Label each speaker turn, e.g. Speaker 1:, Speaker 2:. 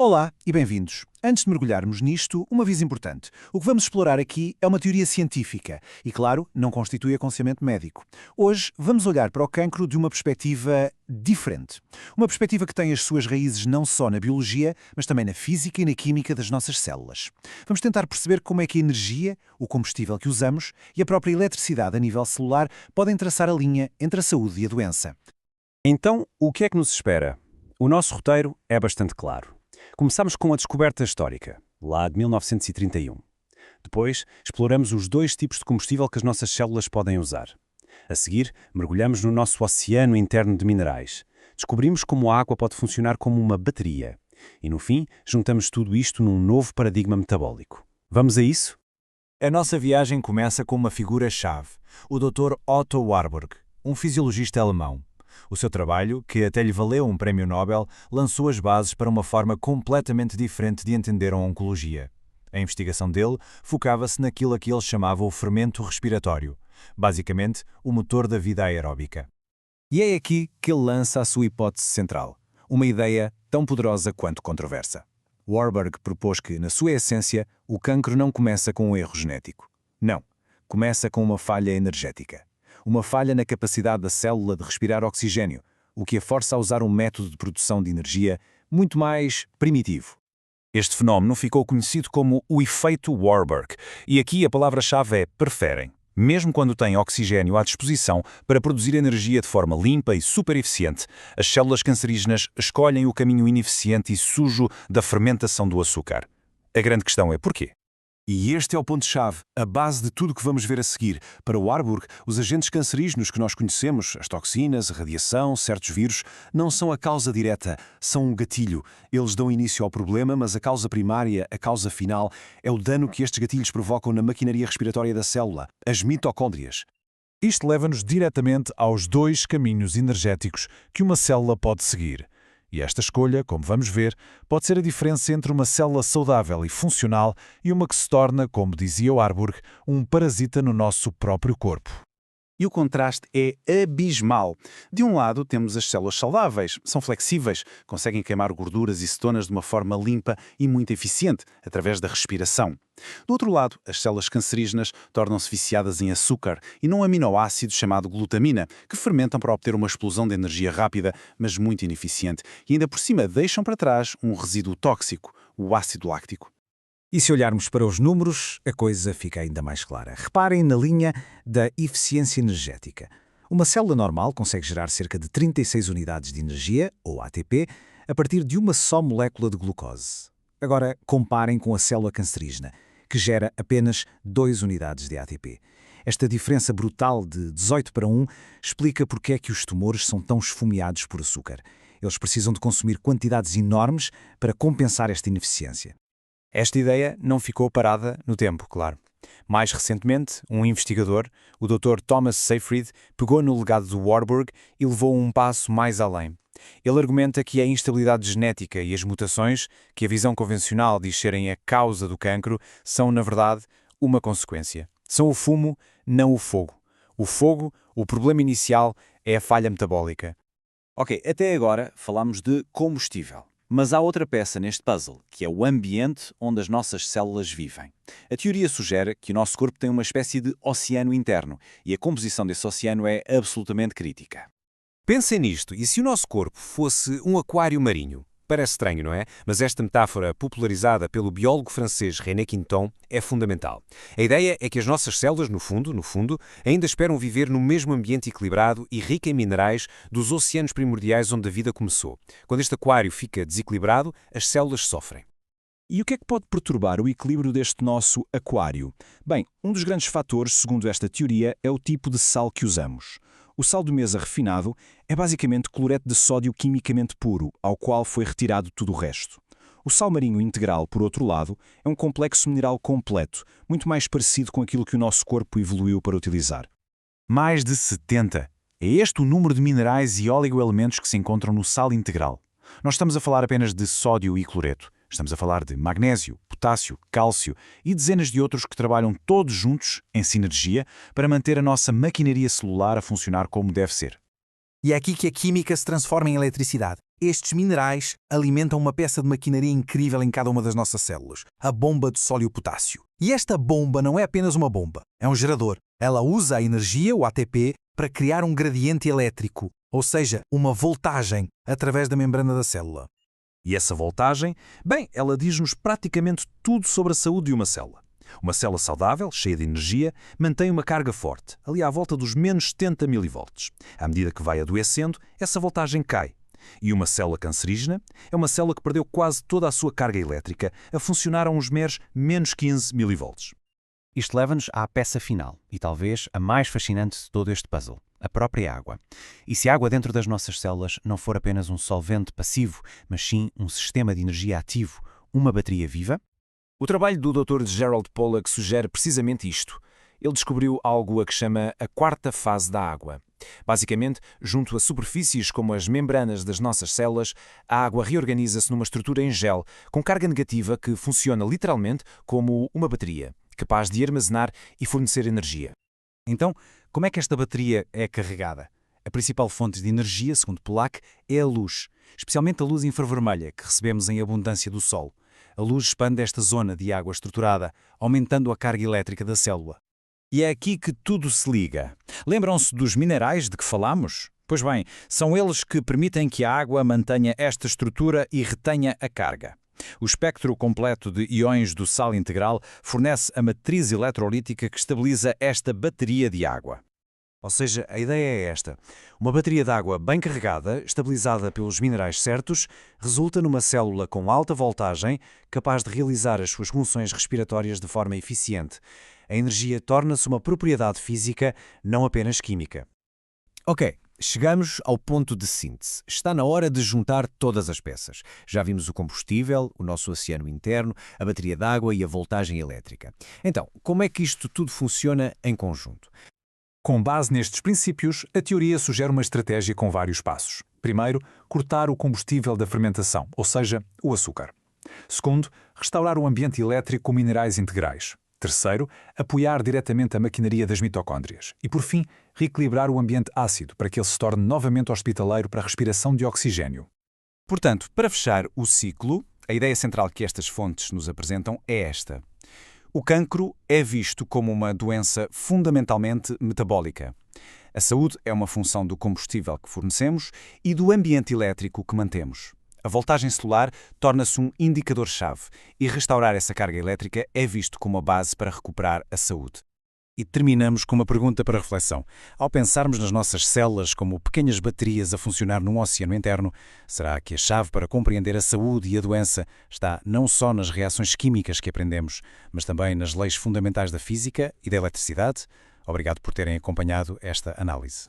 Speaker 1: Olá e bem-vindos. Antes de mergulharmos nisto, uma aviso importante. O que vamos explorar aqui é uma teoria científica e, claro, não constitui aconselhamento médico. Hoje vamos olhar para o cancro de uma perspectiva diferente. Uma perspectiva que tem as suas raízes não só na biologia, mas também na física e na química das nossas células. Vamos tentar perceber como é que a energia, o combustível que usamos e a própria eletricidade a nível celular podem traçar a linha entre a saúde e a doença.
Speaker 2: Então, o que é que nos espera? O nosso roteiro é bastante claro. Começamos com a descoberta histórica, lá de 1931. Depois, exploramos os dois tipos de combustível que as nossas células podem usar. A seguir, mergulhamos no nosso oceano interno de minerais. Descobrimos como a água pode funcionar como uma bateria. E, no fim, juntamos tudo isto num novo paradigma metabólico. Vamos a isso?
Speaker 3: A nossa viagem começa com uma figura-chave, o Dr. Otto Warburg, um fisiologista alemão. O seu trabalho, que até lhe valeu um prémio Nobel, lançou as bases para uma forma completamente diferente de entender a oncologia. A investigação dele focava-se naquilo a que ele chamava o fermento respiratório, basicamente o motor da vida aeróbica.
Speaker 4: E é aqui que ele lança a sua hipótese central, uma ideia tão poderosa quanto controversa. Warburg propôs que, na sua essência, o cancro não começa com um erro genético. Não, começa com uma falha energética. Uma falha na capacidade da célula de respirar oxigênio, o que a força a usar um método de produção de energia muito mais primitivo.
Speaker 5: Este fenómeno ficou conhecido como o efeito Warburg, e aqui a palavra-chave é preferem. Mesmo quando têm oxigênio à disposição para produzir energia de forma limpa e super eficiente, as células cancerígenas escolhem o caminho ineficiente e sujo da fermentação do açúcar. A grande questão é porquê?
Speaker 6: E este é o ponto-chave, a base de tudo o que vamos ver a seguir. Para Warburg, os agentes cancerígenos que nós conhecemos, as toxinas, a radiação, certos vírus, não são a causa direta, são um gatilho. Eles dão início ao problema, mas a causa primária, a causa final, é o dano que estes gatilhos provocam na maquinaria respiratória da célula, as mitocôndrias.
Speaker 7: Isto leva-nos diretamente aos dois caminhos energéticos que uma célula pode seguir. E esta escolha, como vamos ver, pode ser a diferença entre uma célula saudável e funcional e uma que se torna, como dizia Warburg, um parasita no nosso próprio corpo.
Speaker 8: E o contraste é abismal. De um lado, temos as células saudáveis, são flexíveis, conseguem queimar gorduras e cetonas de uma forma limpa e muito eficiente, através da respiração. Do outro lado, as células cancerígenas tornam-se viciadas em açúcar e num aminoácido chamado glutamina, que fermentam para obter uma explosão de energia rápida, mas muito ineficiente, e ainda por cima deixam para trás um resíduo tóxico, o ácido láctico.
Speaker 4: E se olharmos para os números, a coisa fica ainda mais clara. Reparem na linha da eficiência energética. Uma célula normal consegue gerar cerca de 36 unidades de energia, ou ATP, a partir de uma só molécula de glucose. Agora, comparem com a célula cancerígena, que gera apenas 2 unidades de ATP. Esta diferença brutal de 18 para 1 explica porque é que os tumores são tão esfomeados por açúcar. Eles precisam de consumir quantidades enormes para compensar esta ineficiência.
Speaker 3: Esta ideia não ficou parada no tempo, claro. Mais recentemente, um investigador, o Dr. Thomas Seyfried, pegou no legado do Warburg e levou-o um passo mais além. Ele argumenta que a instabilidade genética e as mutações, que a visão convencional diz serem a causa do cancro, são, na verdade, uma consequência. São o fumo, não o fogo. O fogo, o problema inicial, é a falha metabólica.
Speaker 2: Ok, até agora falamos de combustível. Mas há outra peça neste puzzle, que é o ambiente onde as nossas células vivem. A teoria sugere que o nosso corpo tem uma espécie de oceano interno, e a composição desse oceano é absolutamente crítica.
Speaker 5: Pensem nisto, e se o nosso corpo fosse um aquário marinho? Parece estranho, não é? Mas esta metáfora, popularizada pelo biólogo francês René Quinton, é fundamental. A ideia é que as nossas células, no fundo, ainda esperam viver no mesmo ambiente equilibrado e rico em minerais dos oceanos primordiais onde a vida começou. Quando este aquário fica desequilibrado, as células sofrem.
Speaker 4: E o que é que pode perturbar o equilíbrio deste nosso aquário? Bem, um dos grandes fatores, segundo esta teoria, é o tipo de sal que usamos. O sal de mesa refinado é basicamente cloreto de sódio quimicamente puro, ao qual foi retirado tudo o resto. O sal marinho integral, por outro lado, é um complexo mineral completo, muito mais parecido com aquilo que o nosso corpo evoluiu para utilizar.
Speaker 3: Mais de 70. É este o número de minerais e oligoelementos que se encontram no sal integral. Não estamos a falar apenas de sódio e cloreto. Estamos a falar de magnésio, potássio, cálcio e dezenas de outros que trabalham todos juntos, em sinergia, para manter a nossa maquinaria celular a funcionar como deve ser.
Speaker 1: E é aqui que a química se transforma em eletricidade.
Speaker 9: Estes minerais alimentam uma peça de maquinaria incrível em cada uma das nossas células, a bomba de sódio potássio. E esta bomba não é apenas uma bomba, é um gerador. Ela usa a energia, o ATP, para criar um gradiente elétrico, ou seja, uma voltagem, através da membrana da célula.
Speaker 2: E essa voltagem, bem, ela diz-nos praticamente tudo sobre a saúde de uma célula. Uma célula saudável, cheia de energia, mantém uma carga forte, ali à volta dos menos 70 mV. À medida que vai adoecendo, essa voltagem cai. E uma célula cancerígena é uma célula que perdeu quase toda a sua carga elétrica a funcionar a uns meros menos 15 mV.
Speaker 3: Isto leva-nos à peça final, e talvez a mais fascinante de todo este puzzle, a própria água. E se a água dentro das nossas células não for apenas um solvente passivo, mas sim um sistema de energia ativo, uma bateria viva?
Speaker 5: O trabalho do Dr. Gerald Pollack sugere precisamente isto. Ele descobriu algo a que chama a quarta fase da água. Basicamente, junto a superfícies como as membranas das nossas células, a água reorganiza-se numa estrutura em gel, com carga negativa que funciona literalmente como uma bateria, capaz de armazenar e fornecer energia.
Speaker 3: Então, como é que esta bateria é carregada? A principal fonte de energia, segundo Pollack, é a luz, especialmente a luz infravermelha que recebemos em abundância do Sol. A luz expande esta zona de água estruturada, aumentando a carga elétrica da célula. E é aqui que tudo se liga. Lembram-se dos minerais de que falámos? Pois bem, são eles que permitem que a água mantenha esta estrutura e retenha a carga. O espectro completo de íons do sal integral fornece a matriz eletrolítica que estabiliza esta bateria de água. Ou seja, a ideia é esta. Uma bateria de água bem carregada, estabilizada pelos minerais certos, resulta numa célula com alta voltagem, capaz de realizar as suas funções respiratórias de forma eficiente. A energia torna-se uma propriedade física, não apenas química.
Speaker 5: Ok, chegamos ao ponto de síntese. Está na hora de juntar todas as peças. Já vimos o combustível, o nosso oceano interno, a bateria de água e a voltagem elétrica. Então, como é que isto tudo funciona em conjunto?
Speaker 7: Com base nestes princípios, a teoria sugere uma estratégia com vários passos. Primeiro, cortar o combustível da fermentação, ou seja, o açúcar. Segundo, restaurar o ambiente elétrico com minerais integrais. Terceiro, apoiar diretamente a maquinaria das mitocôndrias. E, por fim, reequilibrar o ambiente ácido para que ele se torne novamente hospitaleiro para a respiração de oxigênio.
Speaker 2: Portanto, para fechar o ciclo, a ideia central que estas fontes nos apresentam é esta. O cancro é visto como uma doença fundamentalmente metabólica. A saúde é uma função do combustível que fornecemos e do ambiente elétrico que mantemos. A voltagem celular torna-se um indicador-chave e restaurar essa carga elétrica é visto como a base para recuperar a saúde.
Speaker 3: E terminamos com uma pergunta para reflexão. Ao pensarmos nas nossas células como pequenas baterias a funcionar num oceano interno, será que a chave para compreender a saúde e a doença está não só nas reações químicas que aprendemos, mas também nas leis fundamentais da física e da eletricidade? Obrigado por terem acompanhado esta análise.